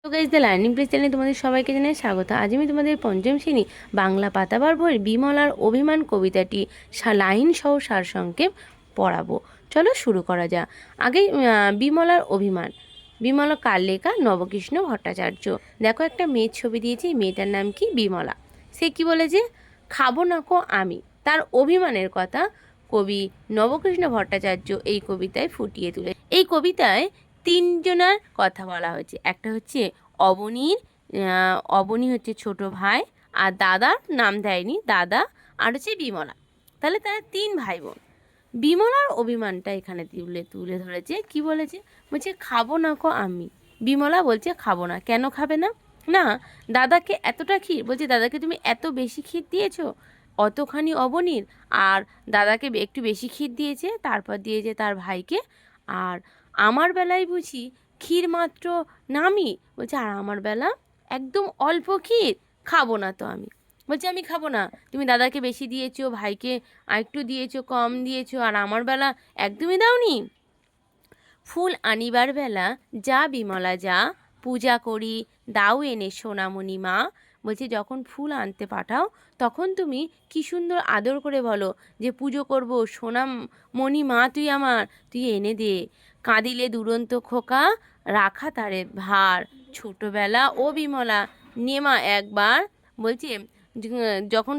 তো guys the learning place চ্যানেলে তোমাদের সবাইকে জানাই স্বাগত। আজ আমি তোমাদের পঞ্চম শ্রেণী বাংলা পাতাবার বইয়ের বিমলার অভিমান কবিতাটি লাইন সহ সারসংক্ষেপ পড়াবো। চলো শুরু করা যাক। আগে বিমলার অভিমান। বিমলা কার লেখা? নবকৃষ্ণ ভট্টাচার্য। দেখো একটা মেয়ের ছবি দিয়েছি, মেয়েটার নাম কি? বিমলা। সে কি বলেছে? খাবো না কো আমি। তার অভিমানের কথা কবি নবকৃষ্ণ ভট্টাচার্য এই কবিতায় ফুটিয়ে তুলে। এই কবিতায় তিনজনের কথা বলা হয়েছে। একটা হচ্ছে অবনীর, অবনী হচ্ছে ছোট ভাই, আর দাদার নাম দেয়নি, দাদা, আর হচ্ছে বিমলা। তাহলে তারা তিন ভাই বোন। বিমলার অভিমানটা এখানে তুলে তুলে ধরেছে। কি বলেছে? বলছে খাবো না কো আমি। বিমলা বলছে খাবো না। কেন খাবে না? না, দাদাকে এতটা ক্ষীর, বলছে দাদাকে তুমি এত বেশি ক্ষীর দিয়েছো, অতখানি অবনীর, আর দাদাকে একটু বেশি ক্ষীর দিয়েছে, তারপর দিয়েছে তার ভাইকে, আর আমার বেলায় বুঝি ক্ষীর মাত্র নামি। বলছে আর আমার বেলা একদম অল্প ক্ষীর, খাবো না তো আমি। বলছে আমি খাবো না, তুমি দাদাকে বেশি দিয়েছো, ভাইকে আরেকটু দিয়েছো, কম দিয়েছো, আর আমার বেলা একদমই দাওনি। ফুল আনিবার বেলা যা বিমলা যা, পূজা করি দাও এনে সোনামণি মা। বলছে যখন ফুল আনতে পাঠাও তখন তুমি কি সুন্দর আদর করে বলো যে পুজো করবো, সোনামণি মা তুই আমার, তুই এনে দে। কাঁদিলে দুরন্ত খোকা রাখা তারে ভার, ছোটবেলা ও বিমলা নেমা একবার। বলছে যখন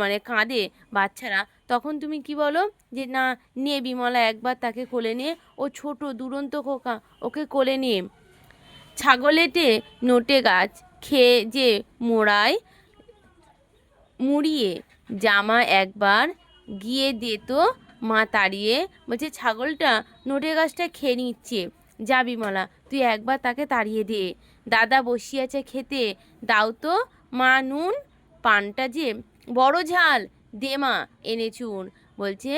মানে কাঁদে বাচ্চারা, তখন তুমি কি বলো যে না, নে বিমলা একবার তাকে কোলে নে, ও ছোট দুরন্ত খোকা, ওকে কোলে নিয়ে। ছাগলেটে নোটে গাছ খেয়ে যে মোড়ায় মুড়িয়ে জামা একবার গিয়ে দে তো মা তাড়িয়ে। বলছে ছাগলটা নোটে গাছটা খেয়ে নিচ্ছে, যা বিমলা তুই একবার তাকে তাড়িয়ে দে। দাদা বসিয়াছে খেতে, দাও তো মা নুন, পানটা যে বড় ঝাল, দে মা এনে চুন। বলছে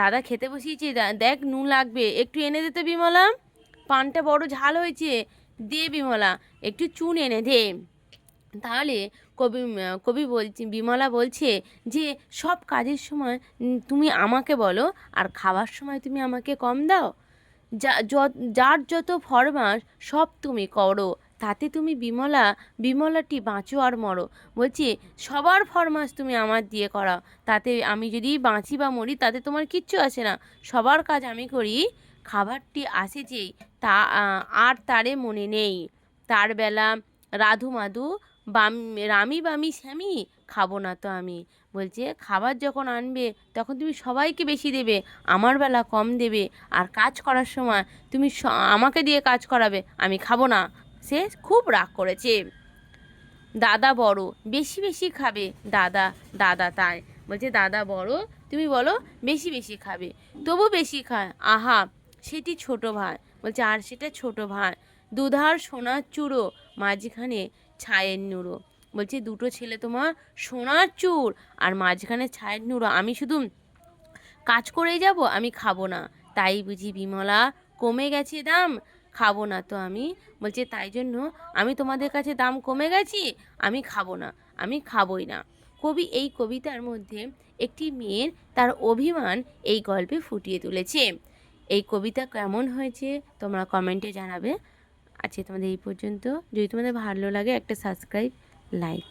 দাদা খেতে বসিয়েছে, দেখ নুন লাগবে, একটু এনে দে তো বিমলা, পানটা বড় ঝাল হয়েছে, দে বিমলা একটু চুন এনে দে। তাহলে কবি কবি বলছে, বিমলা বলছে যে সব কাজের সময় তুমি আমাকে বলো, আর খাওয়ার সময় তুমি আমাকে কম দাও। যার যত ফরমাস সব তুমি করো, তাতে তুমি বিমলাটি বাঁচো আর মরো। বলছি সবার ফরমাস তুমি আমার দিয়ে করাও, তাতে আমি যদি বাঁচি বা মরি তাতে তোমার কিচ্ছু আসে না, সবার কাজ আমি করি। খাবারটি আসে যেই তা আর তারে মনে নেই, তার বেলা রাধু মাধু রামি বামি শ্যামি, খাবো না তো আমি। বলছে খাবার যখন আনবে তখন তুমি সবাইকে বেশি দেবে, আমার বেলা কম দেবে, আর কাজ করার সময় তুমি আমাকে দিয়ে কাজ করাবে, আমি খাবো না। সে খুব রাগ করেছে। দাদা বড় বেশি বেশি খাবে, দাদা দাদা তাই। বলছে দাদা বড়, তুমি বলো বেশি বেশি খাবে, তবু বেশি খায়, আহা সেটি ছোট ভাই। বলছে আর সেটা ছোট ভাই, দুধার সোনার চূড়ো মাঝখানে ছায়ের নুড়ো। বলছে দুটো ছেলে তোমার সোনার চূড় আর মাঝখানে ছায়ের নুড়ো, আমি শুধু কাজ করেই যাব, আমি খাবো না। তাই বুঝি বিমলা কমে গেছে দাম, খাবো না তো আমি। বলছে তাই জন্য আমি তোমাদের কাছে দাম কমে গেছি, আমি খাবো না, আমি খাবোই না। কবি এই কবিতার মধ্যে একটি মেয়ের তার অভিমান এই গল্পে ফুটিয়ে তুলেছে। এই কবিতা কেমন হয়েছে তোমরা কমেন্টে জানাবে। আজকে তোমাদের এই পর্যন্ত। যদি তোমাদের ভালো লাগে একটা সাবস্ক্রাইব, লাইক।